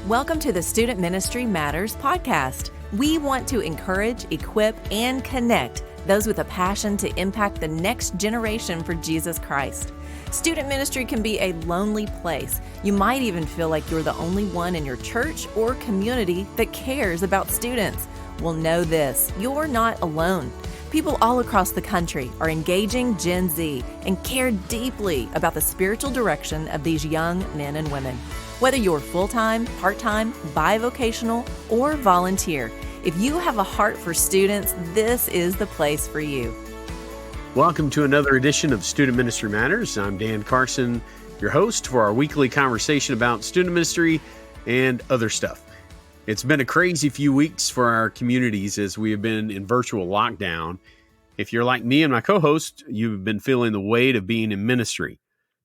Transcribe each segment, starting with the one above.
Welcome to the Student Ministry Matters podcast. We want to encourage, equip, and connect those with a passion to impact the next generation for Jesus Christ. Student ministry can be a lonely place. You might even feel like you're the only one in your church or community that cares about students. Well, know this, you're not alone. People all across the country are engaging Gen Z and care deeply about the spiritual direction of these young men and women. Whether you're full-time, part-time, bivocational, or volunteer, if you have a heart for students, this is the place for you. Welcome to another edition of Student Ministry Matters. I'm Dan Carson, your host for our weekly conversation about student ministry and other stuff. It's been a crazy few weeks for our communities as we have been in virtual lockdown. If you're like me and my co-host, you've been feeling the weight of being in ministry.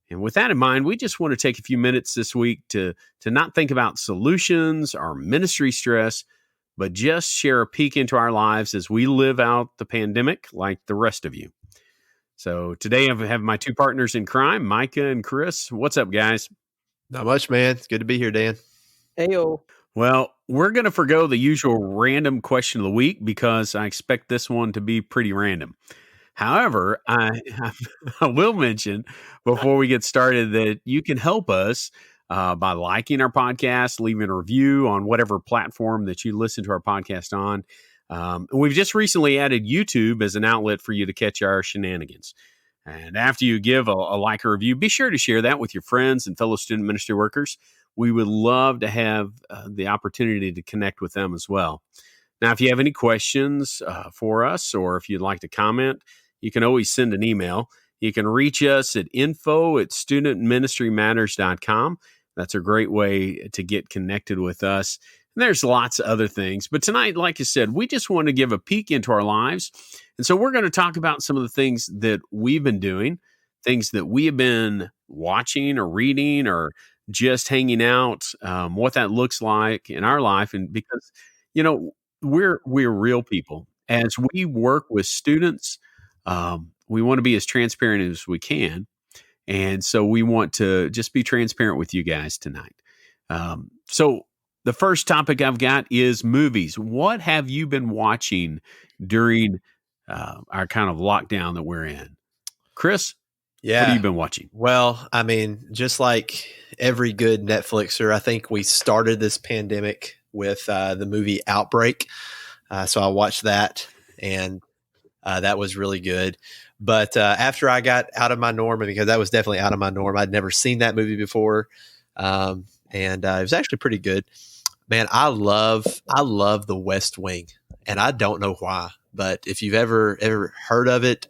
And with that in mind, we just want to take a few minutes this week to not think about solutions or ministry stress, but just share a peek into our lives as we live out the pandemic like the rest of you. So today I have my two partners in crime, Micah and Chris. What's up, guys? Not much, man. It's good to be here, Dan. Heyo. Well, we're going to forgo the usual random question of the week because I expect this one to be pretty random. However, I will mention before we get started that you can help us by liking our podcast, leaving a review on whatever platform that you listen to our podcast on. We've just recently added YouTube as an outlet for you to catch our shenanigans. And after you give a like or review, be sure to share that with your friends and fellow student ministry workers. We would love to have the opportunity to connect with them as well. Now, if you have any questions for us or if you'd like to comment, you can always send an email. You can reach us at info@studentministrymatters.com. That's a great way to get connected with us. And there's lots of other things. But tonight, like I said, we just want to give a peek into our lives. And so we're going to talk about some of the things that we've been doing, things that we have been watching or reading or just hanging out, what that looks like in our life. And because, you know, we're real people. As we work with students, we want to be as transparent as we can. And so we want to just be transparent with you guys tonight. So the first topic I've got is movies. What have you been watching during our kind of lockdown that we're in? Chris? Yeah. What have you been watching? Well, I mean, just like every good Netflixer, I think we started this pandemic with the movie Outbreak. So I watched that, and that was really good. But after I got out of my norm, because that was definitely out of my norm, I'd never seen that movie before, and it was actually pretty good. Man, I love The West Wing, and I don't know why, but if you've ever heard of it,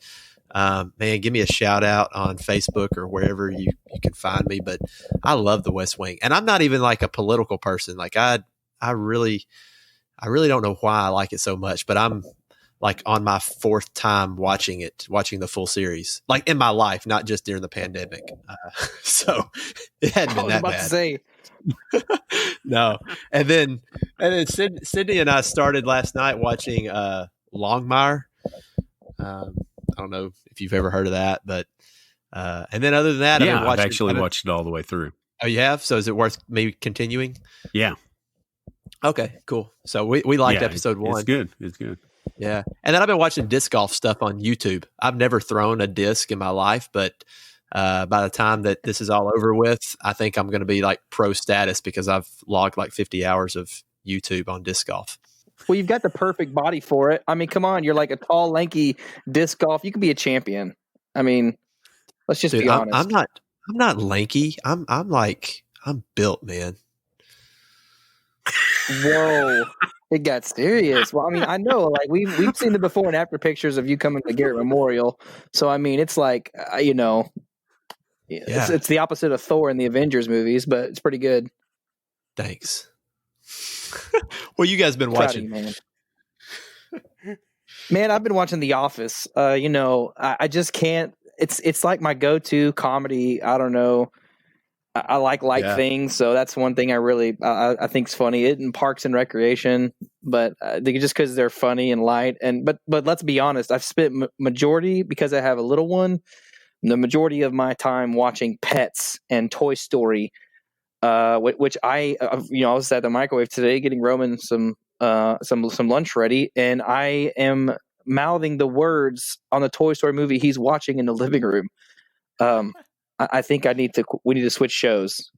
man, give me a shout out on Facebook or wherever you can find me. But I love The West Wing, and I'm not even like a political person. Like I really don't know why I like it so much, but I'm like on my fourth time watching the full series, like in my life, not just during the pandemic. So it hadn't been that bad. To say. No. And then Sydney and I started last night watching Longmire. I don't know if you've ever heard of that, but and then other than that, I've actually watched it all the way through. Oh, you have? So is it worth maybe continuing? Yeah. Okay, cool. So we liked episode 1. It's good. Yeah. And then I've been watching disc golf stuff on YouTube. I've never thrown a disc in my life, but by the time that this is all over with, I think I'm going to be like pro status because I've logged like 50 hours of YouTube on disc golf. Well, you've got the perfect body for it. I mean, come on, you're like a tall, lanky disc golf. You could be a champion. I mean, let's just be honest. I'm not lanky. I'm built, man. Whoa, it got serious. Well, I mean, I know, like we've seen the before and after pictures of you coming to Garrett Memorial. So I mean, it's like it's the opposite of Thor in the Avengers movies, but it's pretty good. Thanks. What you guys been watching? You, man, I've been watching The Office. I just can't. It's like my go-to comedy. I don't know. I like things, so that's one thing I think is funny. It in Parks and Recreation, but just because they're funny and light. But let's be honest, I've spent majority because I have a little one. The majority of my time watching Pets and Toy Story which I was at the microwave today getting Roman some lunch ready, and I am mouthing the words on the Toy Story movie he's watching in the living room. I think we need to switch shows.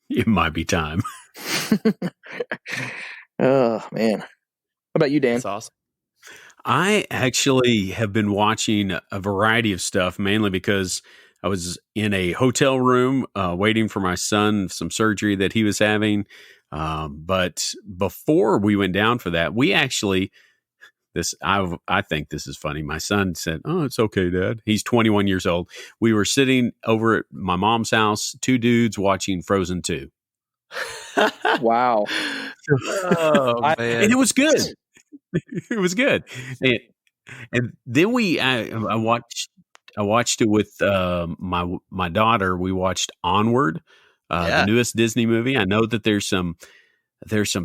It might be time. Oh man. What about you, Dan? That's awesome. I actually have been watching a variety of stuff, mainly because I was in a hotel room waiting for my son, some surgery that he was having. But before we went down for that, we actually, I think this is funny. My son said, "Oh, it's okay, Dad." He's 21 years old. We were sitting over at my mom's house, two dudes watching Frozen 2. Wow. Oh, man. And it was good. It was good. And then I watched it with my daughter. We watched Onward, the newest Disney movie. I know that there's some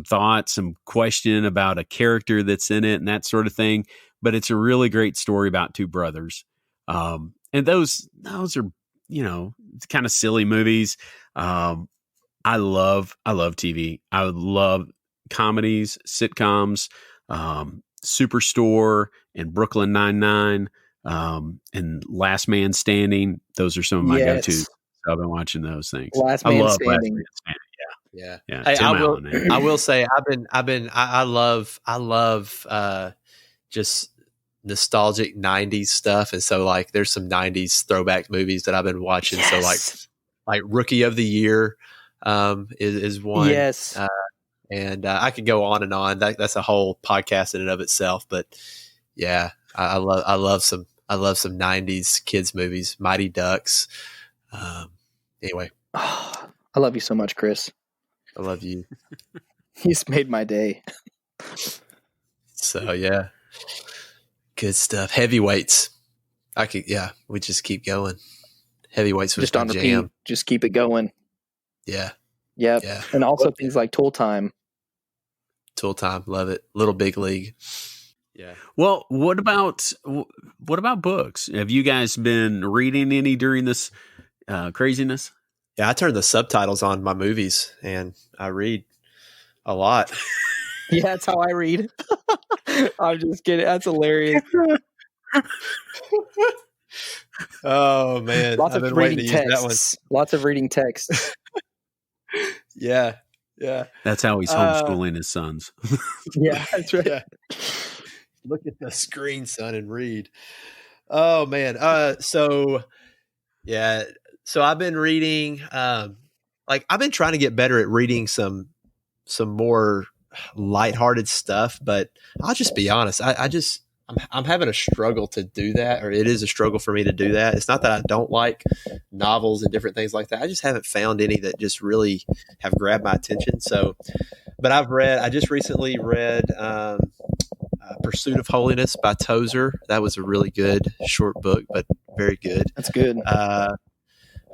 thoughts, some question about a character that's in it and that sort of thing, but it's a really great story about two brothers. And those are, kind of silly movies. I love TV. I love comedies, sitcoms, Superstore and Brooklyn Nine-Nine, and Last Man Standing. Those are some of my go-tos. So I've been watching those things. Last Man Standing. Yeah. Hey, I will say I love just nostalgic 90s stuff. And so like there's some 90s throwback movies that I've been watching. Yes. So like Rookie of the Year is one. Yes. And I could go on and on. That's a whole podcast in and of itself. But yeah, I love some 90s kids movies, Mighty Ducks. Anyway. Oh, I love you so much, Chris. I love you. He's made my day. So yeah, good stuff. Heavyweights. We just keep going. Heavyweights was just on repeat. jam. Just keep it going. Yeah. Yep. Yeah. And also things like Tool Time. Tool Time, love it. Little Big League. Yeah. Well, what about books? Have you guys been reading any during this craziness? Yeah, I turn the subtitles on my movies and I read a lot. Yeah, that's how I read. I'm just kidding. That's hilarious. Oh man. Lots of reading texts. Lots of reading texts. Yeah. Yeah. That's how he's homeschooling his sons. Yeah, that's right. Yeah. Look at the screen, son, and read. Oh man. So I've been reading, I've been trying to get better at reading some more lighthearted stuff, but I'll just be honest. I'm having a struggle to do that, or it is a struggle for me to do that. It's not that I don't like novels and different things like that. I just haven't found any that just really have grabbed my attention. So, but I just recently read, Pursuit of Holiness by Tozer. That was a really good short book, but very good. That's good.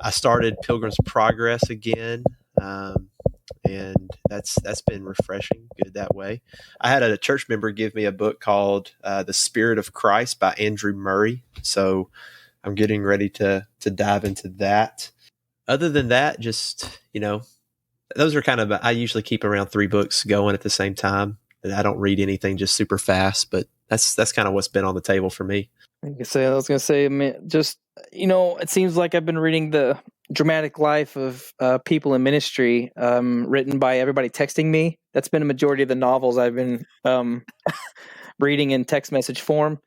I started Pilgrim's Progress again, and that's been refreshing, good that way. I had a church member give me a book called The Spirit of Christ by Andrew Murray, so I'm getting ready to dive into that. Other than that, just, those are kind of, I usually keep around 3 books going at the same time. I don't read anything just super fast, but that's kind of what's been on the table for me. I was going to say, just, it seems like I've been reading the dramatic life of people in ministry, written by everybody texting me. That's been a majority of the novels I've been reading in text message form,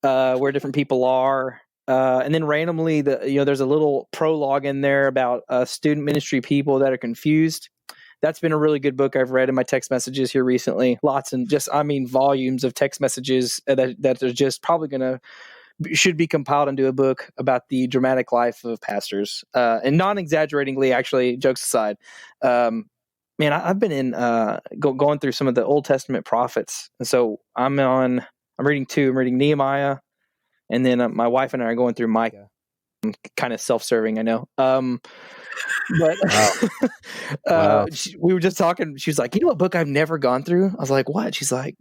where different people are. And then randomly, there's a little prologue in there about student ministry people that are confused. That's been a really good book I've read in my text messages here recently. Lots and volumes of text messages that are just probably should be compiled into a book about the dramatic life of pastors. And non-exaggeratingly, actually, jokes aside, man, I've been in going through some of the Old Testament prophets. And so I'm reading 2. I'm reading Nehemiah, and then my wife and I are going through Mica. I'm kind of self-serving, I know. But Wow. we were just talking. She was like, what book I've never gone through? I was like, what? She's like,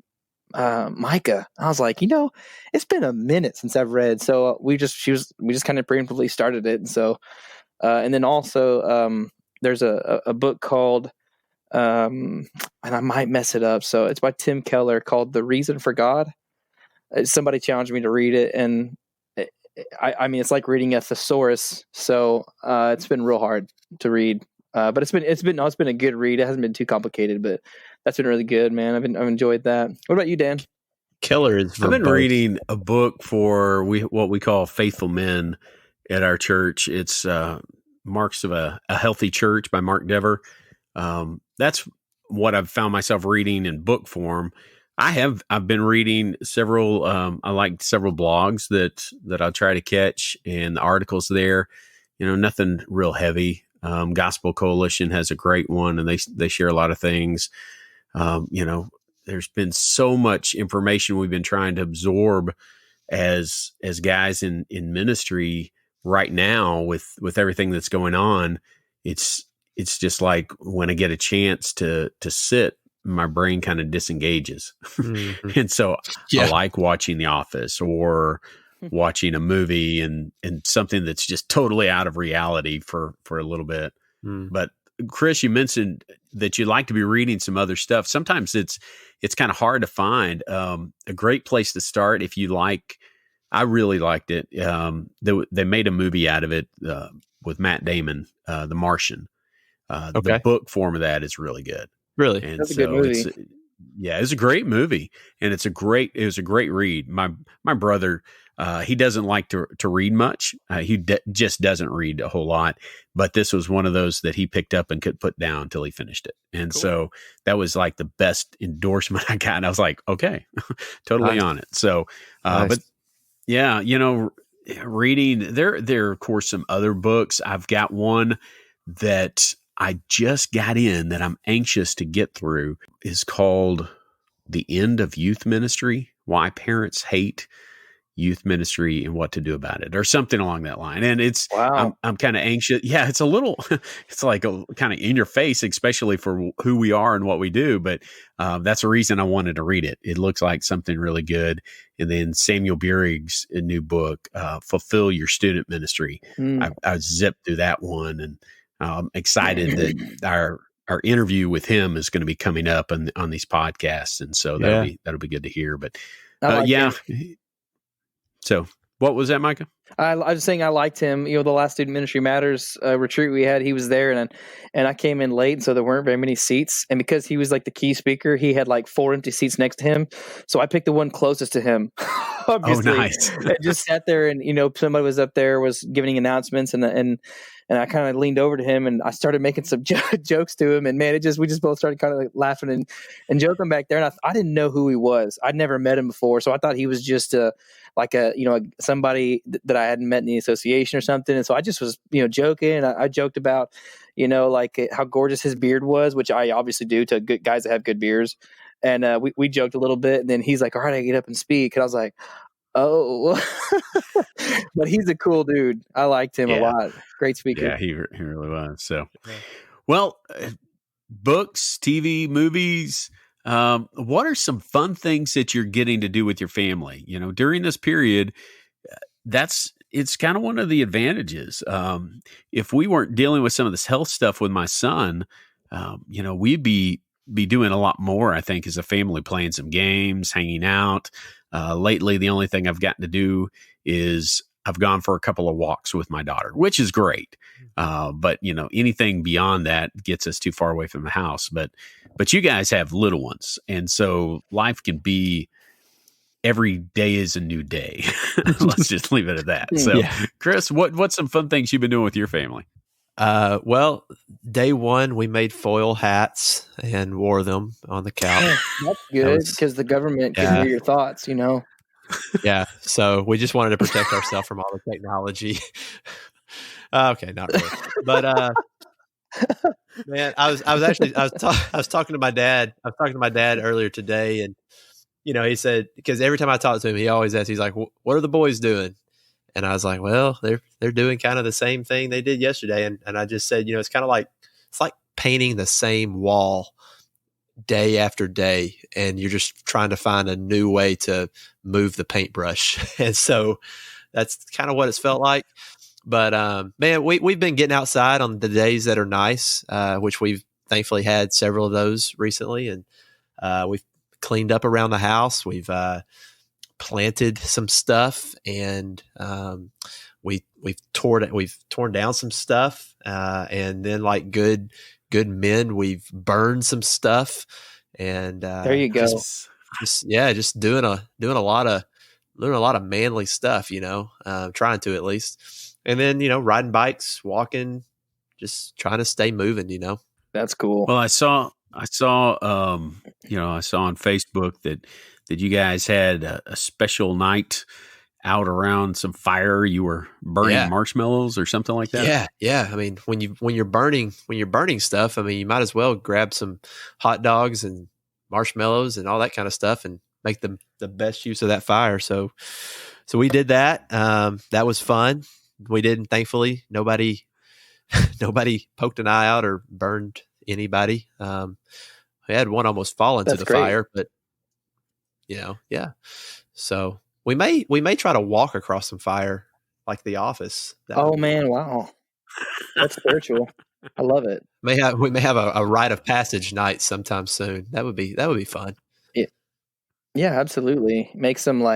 Micah. I was like, it's been a minute since I've read. So we just kind of preemptively started it. And so, and then also, there's a book called, and I might mess it up. So it's by Tim Keller called The Reason for God. Somebody challenged me to read it, and I mean, it's like reading a thesaurus. So it's been real hard to read, but it's been a good read. It hasn't been too complicated, but that's been really good, man. I've enjoyed that. What about you, Dan? Keller is. I've been reading a book for what we call faithful men at our church. It's Marks of a Healthy Church by Mark Dever. That's what I've found myself reading in book form. I've been reading several. I like several blogs that I'll try to catch, and the articles there. Nothing real heavy. Gospel Coalition has a great one, and they share a lot of things. There's been so much information we've been trying to absorb as guys in ministry right now with everything that's going on. It's just like when I get a chance to sit, my brain kind of disengages. Mm-hmm. And so I like watching The Office or watching a movie and something that's just totally out of reality for a little bit. Mm. But Chris, you mentioned that you like to be reading some other stuff. Sometimes it's kind of hard to find. A great place to start if you like. I really liked it. They made a movie out of it with Matt Damon, The Martian. The book form of that is really good. Really, and that's a good movie. It's a great movie, and it was a great read. My brother, he doesn't like to read much. He just doesn't read a whole lot. But this was one of those that he picked up and could put down until he finished it. And so that was like the best endorsement I got. And I was like, okay, totally on it. So, but yeah, reading there are of course some other books. I've got one that I just got in that I'm anxious to get through. Is called The End of Youth Ministry: Why Parents Hate Youth Ministry and What to Do About It, or something along that line. And it's, I'm kind of anxious. Yeah, it's a little, it's like a kind of in your face, especially for who we are and what we do. But that's the reason I wanted to read it. It looks like something really good. And then Samuel Burig's new book, Fulfill Your Student Ministry. I zipped through that one, and I'm excited that our interview with him is going to be coming up on these podcasts. And so that'll be good to hear. But So what was that, Micah? I was saying I liked him. The last Student Ministry Matters retreat we had, he was there, and I came in late, so there weren't very many seats. And because he was like the key speaker, he had like 4 empty seats next to him. So I picked the one closest to him. Obviously. Oh, nice. I just sat there, and somebody was up there, was giving announcements, and I kind of leaned over to him, and I started making some jokes to him, and man, we just both started kind of like laughing and joking back there. And I didn't know who he was. I'd never met him before, so I thought he was just somebody that I hadn't met in the association or something. And so I just was joking. I joked about like how gorgeous his beard was, which I obviously do to good guys that have good beards. And we joked a little bit, and then he's like, "All right, I get up and speak." And I was like, "Oh," but he's a cool dude. I liked him a lot. Great speaker. Yeah, he really was. So, well, books, TV, movies. What are some fun things that you're getting to do with your family? During this period, it's kind of one of the advantages. If we weren't dealing with some of this health stuff with my son, we'd be doing a lot more, I think, as a family, playing some games, hanging out. Lately, the only thing I've gotten to do is I've gone for a couple of walks with my daughter, which is great. But anything beyond that gets us too far away from the house. But you guys have little ones, and so life can be every day is a new day. Let's just leave it at that. So, Chris, what's some fun things you've been doing with your family? Well, day one, we made foil hats and wore them on the couch. That's good, because the government can hear your thoughts, Yeah. So we just wanted to protect ourselves from all the technology. Okay. Not really. But, man, I was talking to my dad. I was talking to my dad earlier today, and, he said, because every time I talk to him, he always asks, he's like, "What are the boys doing?" And I was like, "Well, they're doing kind of the same thing they did yesterday." And I just said, it's kind of like, it's like painting the same wall day after day, and you're just trying to find a new way to move the paintbrush. And so that's kind of what it's felt like. But man, we've been getting outside on the days that are nice, which we've thankfully had several of those recently, and we've cleaned up around the house. We've planted some stuff, and we've torn down some stuff, and then like good men, we've burned some stuff, and There you go. just doing a lot of manly stuff, trying to at least, and then riding bikes, walking, just trying to stay moving. That's cool. Well, I saw on Facebook that you guys had a special night out around some fire. You were burning marshmallows or something like that. Yeah. I mean, when you're burning stuff, I mean, you might as well grab some hot dogs and marshmallows and all that kind of stuff and make the best use of that fire. So we did that. That was fun. We didn't, thankfully, nobody poked an eye out or burned anybody. We had one almost fall into the fire, but yeah. So we may try to walk across some fire like The Office. Man, wow, that's spiritual. I love it. We may have a rite of passage night sometime soon. That would be fun. Yeah, absolutely. Make some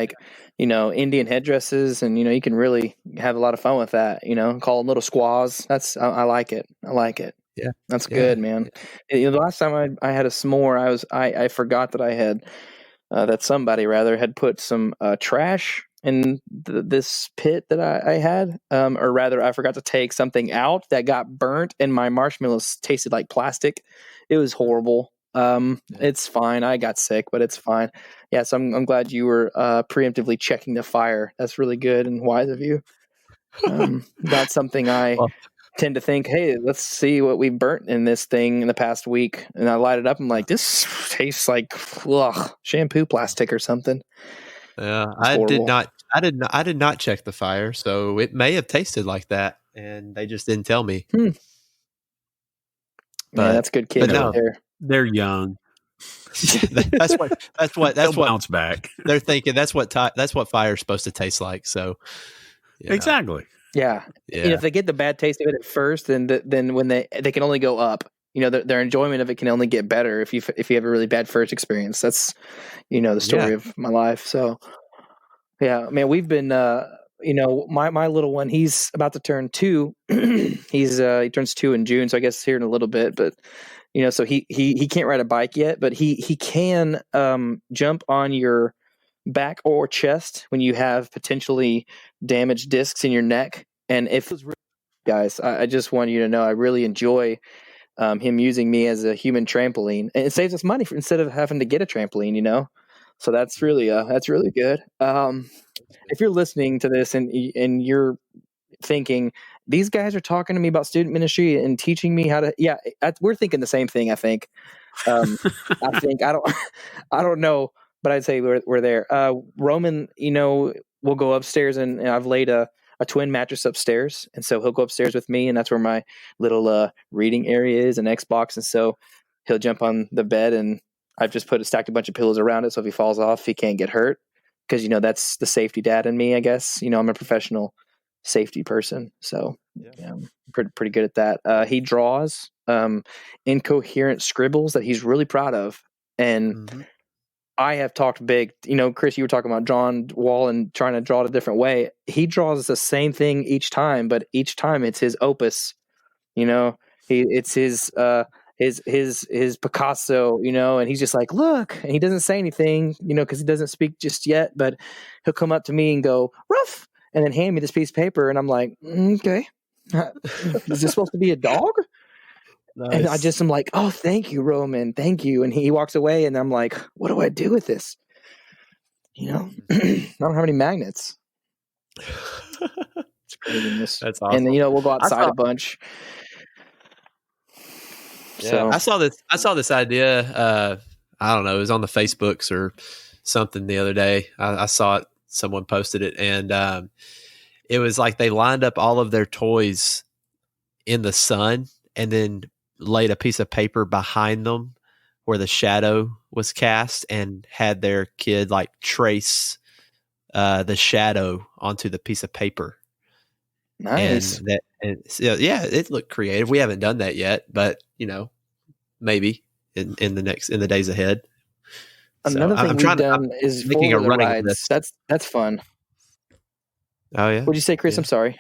Indian headdresses, and you can really have a lot of fun with that. Call them little squaws. I like it. Yeah, that's good, man. The last time I had a s'more, I forgot that I had that somebody rather had put some trash in this pit that I had, or rather, I forgot to take something out that got burnt, and my marshmallows tasted like plastic. It was horrible. It's fine. I got sick, but it's fine. Yeah, so I'm glad you were preemptively checking the fire. That's really good and wise of you. Not something I tend to think, hey, let's see what we burnt in this thing in the past week. And I light it up. I'm like, this tastes like shampoo plastic or something. Yeah, I did not check the fire, so it may have tasted like that, and they just didn't tell me. But that's good kids out there. They're young. That's what bounce back. They're thinking that's what fire's supposed to taste like. So exactly. Yeah. If they get the bad taste of it at first, then when they can only go up. Their enjoyment of it can only get better if you have a really bad first experience. That's the story of my life. So yeah, man, we've been my little one, he's about to turn 2. He turns 2 in June, so I guess here in a little bit, but so he can't ride a bike yet, but he can jump on your back or chest when you have potentially damaged discs in your neck. And if guys, I just want you to know I really enjoy him using me as a human trampoline, and it saves us money instead of having to get a trampoline. So that's really good. If you're listening to this and you're thinking these guys are talking to me about student ministry and teaching me how to, we're thinking the same thing. I think, I don't know, but I'd say we're there. Roman, we'll go upstairs and I've laid a twin mattress upstairs. And so he'll go upstairs with me, and that's where my little reading area is, and Xbox. And so he'll jump on the bed, and I've just stacked a bunch of pillows around it. So if he falls off, he can't get hurt. Because, that's the safety dad in me, I guess. I'm a professional safety person. So I'm pretty good at that. He draws incoherent scribbles that he's really proud of. And I have talked big. Chris, you were talking about drawing wall and trying to draw it a different way. He draws the same thing each time, but each time it's his opus. It's his Picasso, and he's just like, look, and he doesn't say anything, because he doesn't speak just yet, but he'll come up to me and go, rough, and then hand me this piece of paper. And I'm like, okay, is this supposed to be a dog? Nice. And I'm like, oh, thank you, Roman. Thank you. And he walks away, and I'm like, what do I do with this? I don't have any magnets. It's craziness. That's awesome. And then, we'll go outside a bunch. Yeah, so I saw this idea. I don't know. It was on the Facebooks or something the other day. I saw it. Someone posted it, and it was like they lined up all of their toys in the sun, and then laid a piece of paper behind them where the shadow was cast, and had their kid trace the shadow onto the piece of paper. Nice. Yeah, it looked creative. We haven't done that yet, but maybe in the days ahead. Another thing we've done is making a running rides. list. That's fun. Oh yeah. What'd you say, Chris? Yeah. I'm sorry.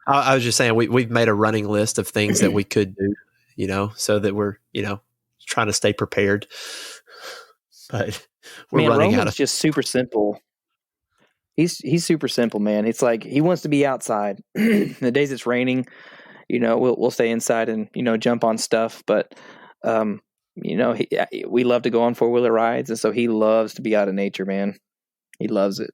I was just saying we've made a running list of things that we could do, so that we're trying to stay prepared. But we're running Roman's out of. Just super simple. He's super simple, man. It's like he wants to be outside. The days it's raining, we'll stay inside and jump on stuff. But we love to go on 4-wheeler rides, and so he loves to be out in nature, man. He loves it.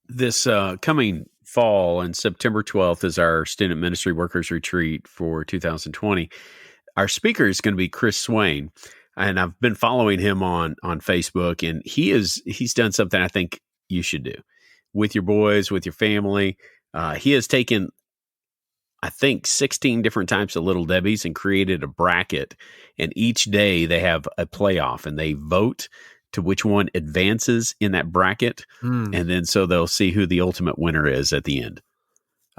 This coming fall and September 12th is our Student Ministry Workers Retreat for 2020. Our speaker is going to be Chris Swain, and I've been following him on Facebook, and he's done something I think you should do with your boys, with your family. He has taken, I think, 16 different types of Little Debbies and created a bracket, and each day they have a playoff, and they vote to which one advances in that bracket. And then so they'll see who the ultimate winner is at the end.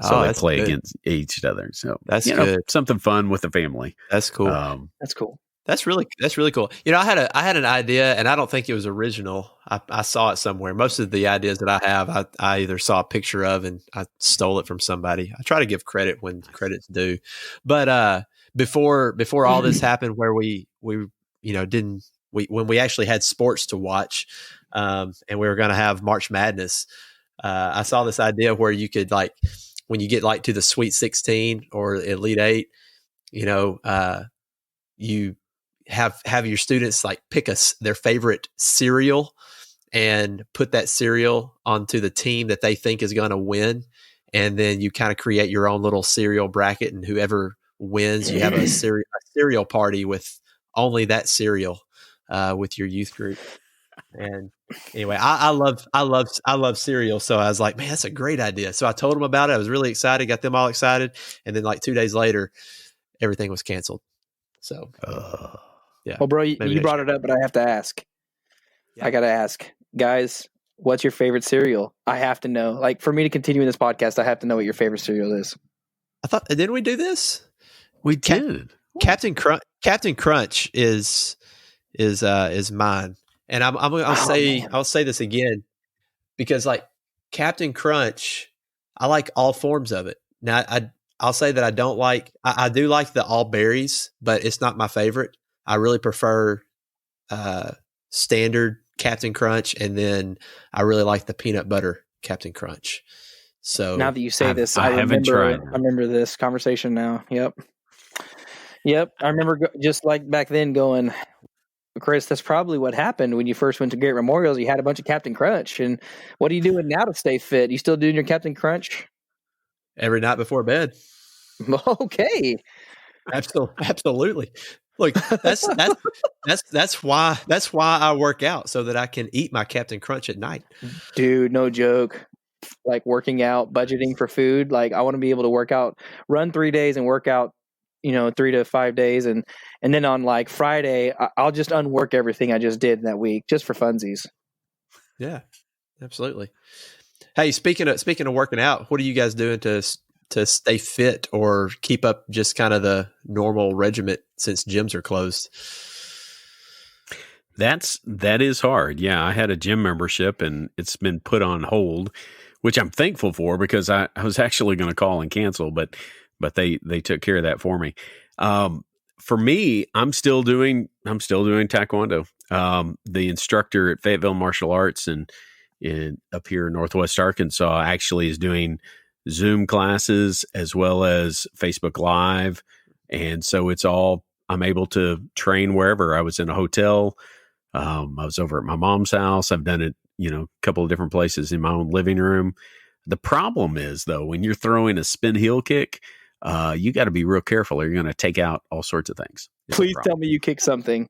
So they play against each other. So that's good. Something fun with the family. That's cool. That's cool. That's really cool. I had an idea, and I don't think it was original. I saw it somewhere. Most of the ideas that I have, I either saw a picture of and I stole it from somebody. I try to give credit when credit's due. But before all this happened, where we when we actually had sports to watch, and we were going to have March Madness, I saw this idea where you could, like, when you get like to the Sweet 16 or Elite 8, you have your students like pick their favorite cereal and put that cereal onto the team that they think is going to win. And then you kind of create your own little cereal bracket, and whoever wins, you have a cereal party with only that cereal, with your youth group. And anyway, I love cereal. So I was like, man, that's a great idea. So I told them about it. I was really excited, got them all excited. And then like 2 days later, everything was canceled. So, yeah. Well, bro, you brought it up, but I have to ask. Yeah. I got to ask, guys, what's your favorite cereal? I have to know. Like, for me to continue in this podcast, I have to know what your favorite cereal is. Didn't we do this? We did. Captain Crunch is mine. And I'll say this again, because like Captain Crunch, I like all forms of it. Now I'll say that I don't like, I do like the all berries, but it's not my favorite. I really prefer standard Captain Crunch, and then I really like the peanut butter Captain Crunch. So now that you say this, I remember this conversation now. Yep. I remember just like back then going, Chris, that's probably what happened when you first went to Great Memorials. You had a bunch of Captain Crunch. And what are you doing now to stay fit? You still doing your Captain Crunch? Every night before bed. Okay. Absolutely. Look, that's why I work out, so that I can eat my Captain Crunch at night. Dude, no joke. Like working out, budgeting for food. Like I want to be able to work out, run 3 days and work out, 3 to 5 days. And then on like Friday, I'll just unwork everything I just did that week just for funsies. Yeah, absolutely. Hey, speaking of working out, what are you guys doing to stay fit or keep up just kind of the normal regiment since gyms are closed? That is hard. Yeah, I had a gym membership and it's been put on hold, which I'm thankful for, because I was actually going to call and cancel, but they took care of that for me. For me, I'm still doing Taekwondo. The instructor at Fayetteville Martial Arts and up here in Northwest Arkansas actually is doing Zoom classes as well as Facebook Live. And so I'm able to train wherever. I was in a hotel. I was over at my mom's house. I've done it, a couple of different places in my own living room. The problem is, though, when you're throwing a spin heel kick, you got to be real careful, or you're going to take out all sorts of things. Please tell me you kick something.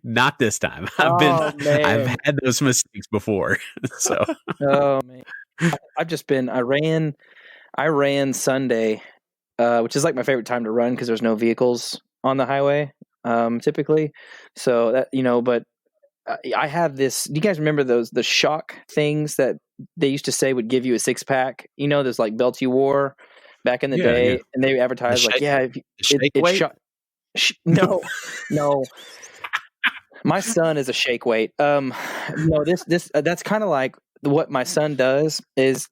Not this time. I've had those mistakes before. So. Oh man, I ran Sunday, which is like my favorite time to run because there's no vehicles on the highway, typically. So that, but I have this. Do you guys remember the shock things that they used to say would give you a 6-pack? Those like belts you wore back in the Yeah, day, yeah. and they advertised The like, shake- yeah, The shake it weight? shot. No, no. My son is a shake weight. No, this that's kind of like what my son does is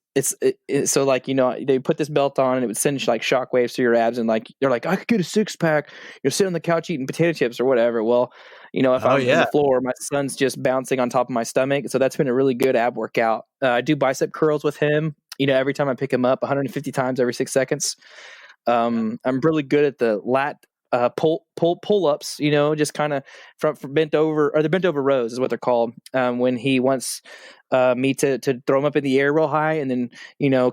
so like, they put this belt on and it would send like shock waves through your abs, and like they're like, I could get a 6-pack. You're sitting on the couch eating potato chips or whatever. Well, if Oh, I'm on yeah. the floor, my son's just bouncing on top of my stomach. So that's been a really good ab workout. I do bicep curls with him. Every time I pick him up, 150 times every 6 seconds. I'm really good at the lat pull ups, just kind of from bent over, or the bent over rows is what they're called. When he wants me to throw him up in the air real high and then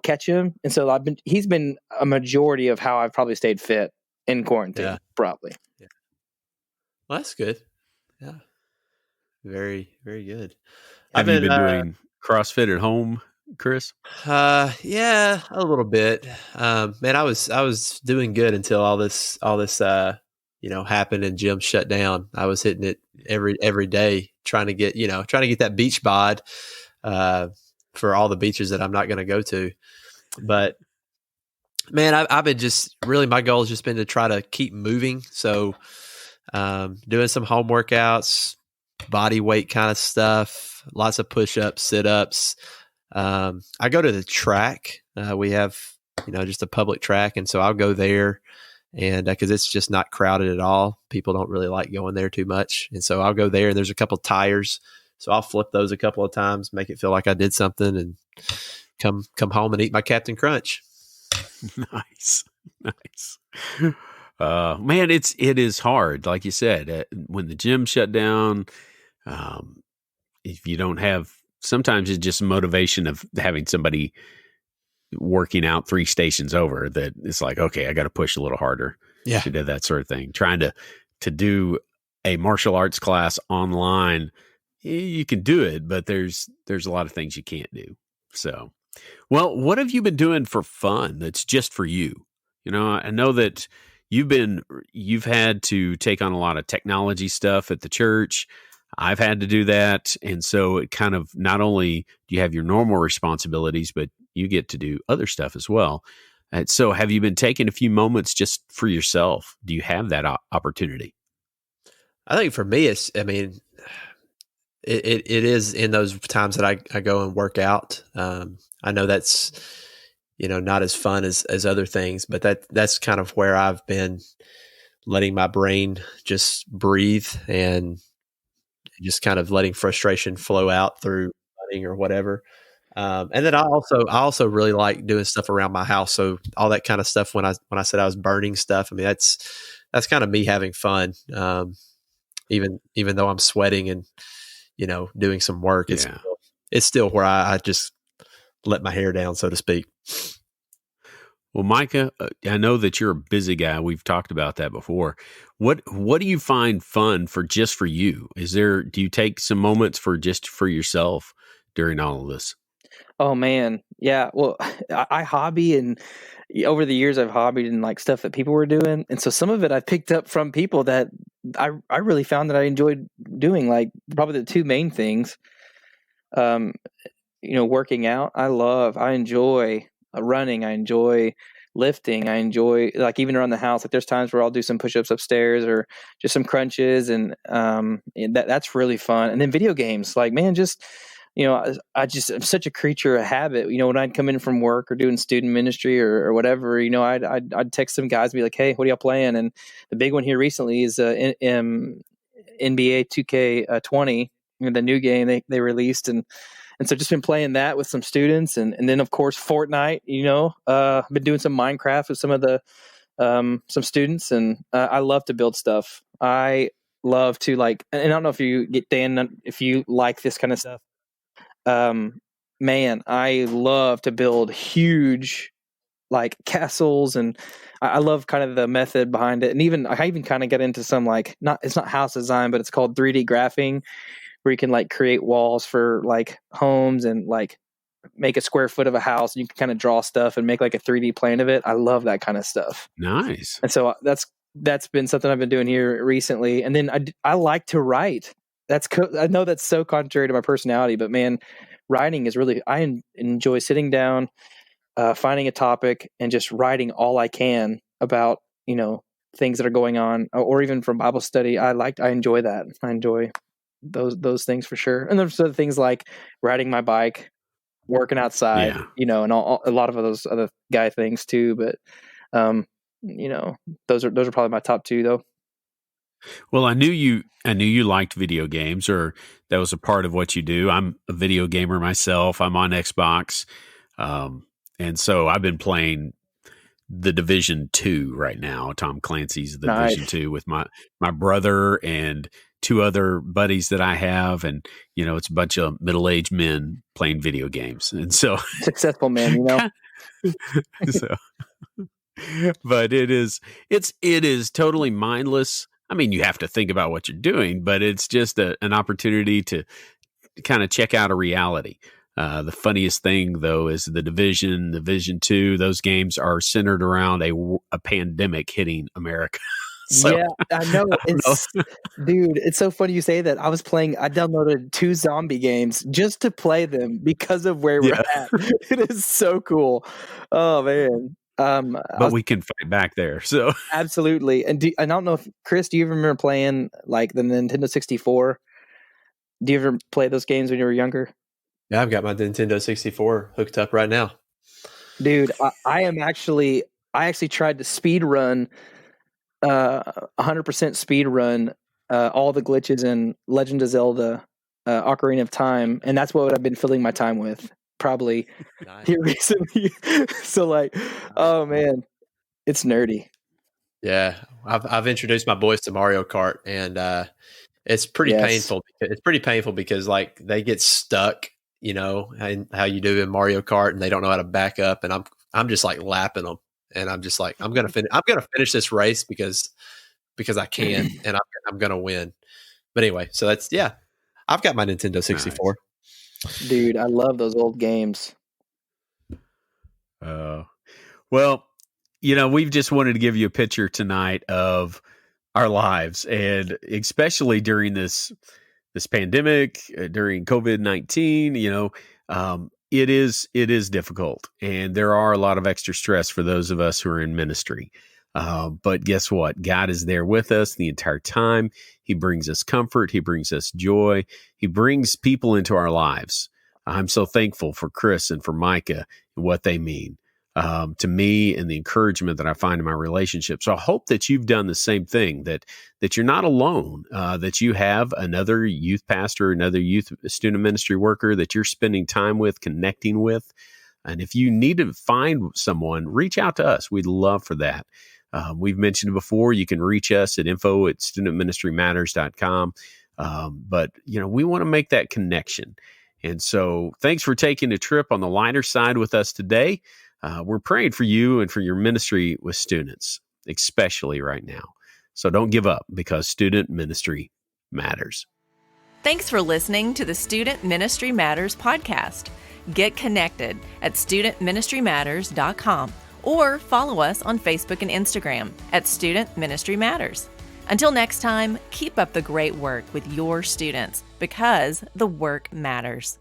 catch him, and so he's been a majority of how I've probably stayed fit in quarantine. Yeah. Probably. Yeah. Well, that's good. Yeah. Very, very good. Have you been doing CrossFit at home, Chris? Yeah, a little bit. Man, I was doing good until all this happened and gym shut down. I was hitting it every day, trying to get that beach bod, for all the beaches that I'm not going to go to. But man, I've been my goal has just been to try to keep moving. So, doing some home workouts, body weight kind of stuff, lots of push-ups, sit-ups. I go to the track. We have, just a public track. And so I'll go there, and because it's just not crowded at all. People don't really like going there too much. And so I'll go there, and there's a couple tires. So I'll flip those a couple of times, make it feel like I did something, and come home and eat my Captain Crunch. Nice. Man, it is hard. Like you said, when the gym shut down, if you don't have, sometimes it's just motivation of having somebody working out 3 stations over that it's like, okay, I got to push a little harder. Yeah. To do that sort of thing. Trying to do a martial arts class online, you can do it, but there's a lot of things you can't do. So, well, what have you been doing for fun that's just for you? I know that you've had to take on a lot of technology stuff at the church. I've had to do that. And so it kind of, not only do you have your normal responsibilities, but you get to do other stuff as well. And so have you been taking a few moments just for yourself? Do you have that opportunity? I think for me, it is in those times that I go and work out. I know that's, not as fun as other things, but that's kind of where I've been letting my brain just breathe and just kind of letting frustration flow out through running or whatever. And then I also really like doing stuff around my house. So all that kind of stuff, when I said I was burning stuff, that's kind of me having fun. Even though I'm sweating and, doing some work, it's still where I just let my hair down, so to speak. Well, Micah, I know that you're a busy guy. We've talked about that before. What do you find fun for you? Do you take some moments for yourself during all of this? Oh man. Yeah. Well, I hobby, and over the years I've hobbied in like stuff that people were doing. And so some of it I picked up from people that I really found that I enjoyed doing, like probably the 2 main things. Working out. I enjoy running. I enjoy lifting. I enjoy, like, even around the house. Like, there's times where I'll do some push-ups upstairs or just some crunches, and that's really fun. And then video games, like, man, just I'm such a creature of habit. When I'd come in from work or doing student ministry or whatever, I'd text some guys and be like, hey, what are y'all playing? And the big one here recently is NBA 2K20, the new game they released, and so just been playing that with some students, and then of course Fortnite. I've been doing some Minecraft with some of the some students, and I love to build stuff. I love to, like, and I don't know if you get Dan, if you like this kind of stuff. Man, I love to build huge, like, castles, and I love kind of the method behind it. And I even kind of get into some, like, it's not house design, but it's called 3D graphing, where you can, like, create walls for, like, homes and, like, make a square foot of a house, and you can kind of draw stuff and make like a 3D plan of it. I love that kind of stuff. Nice. And so that's been something I've been doing here recently. And then I like to write. I know that's so contrary to my personality, but man, writing is really, I enjoy sitting down, finding a topic and just writing all I can about, things that are going on, or even from Bible study. I enjoy that. I enjoy those things for sure. And there's other things like riding my bike, working outside, and a lot of those other guy things too. But, those are probably my top two though. Well, I knew you liked video games, or that was a part of what you do. I'm a video gamer myself. I'm on Xbox. And so I've been playing the Division 2 right now. Tom Clancy's the Division 2 with my brother and two other buddies that I have. And, it's a bunch of middle-aged men playing video games. And so successful men, so, but it is totally mindless. I mean, you have to think about what you're doing, but it's just an opportunity to kind of check out a reality. The funniest thing, though, is the Division 2. Those games are centered around a pandemic hitting America. So, yeah, I know. Dude, it's so funny you say that. I downloaded 2 zombie games just to play them because of where we're at. It is so cool. Oh, man. But we can fight back there. So absolutely. And I don't know if Chris, do you remember playing like the Nintendo 64? Do you ever play those games when you were younger? Yeah, I've got my Nintendo 64 hooked up right now. Dude, I actually tried to speed run 100% speed run all the glitches in Legend of Zelda Ocarina of Time, and that's what I've been filling my time with. Probably here recently. So oh man, it's nerdy. Yeah, I've introduced my boys to Mario Kart, and it's pretty painful. It's pretty painful because they get stuck, and how you do in Mario Kart, and they don't know how to back up, and I'm just lapping them, and I'm just I'm gonna finish this race because I can, and I'm gonna win. But anyway, so I've got my Nintendo 64. Nice. Dude, I love those old games. Well, we've just wanted to give you a picture tonight of our lives, and especially during this pandemic, during COVID-19, it is difficult, and there are a lot of extra stress for those of us who are in ministry. But guess what? God is there with us the entire time. He brings us comfort. He brings us joy. He brings people into our lives. I'm so thankful for Chris and for Mica and what they mean to me, and the encouragement that I find in my relationship. So I hope that you've done the same thing, that you're not alone, that you have another youth pastor, another youth student ministry worker that you're spending time with, connecting with. And if you need to find someone, reach out to us. We'd love for that. We've mentioned before, you can reach us at info@studentministrymatters.com. But, we want to make that connection. And so thanks for taking a trip on the lighter side with us today. We're praying for you and for your ministry with students, especially right now. So don't give up, because student ministry matters. Thanks for listening to the Student Ministry Matters podcast. Get connected at studentministrymatters.com. or follow us on Facebook and Instagram at Student Ministry Matters. Until next time, keep up the great work with your students, because the work matters.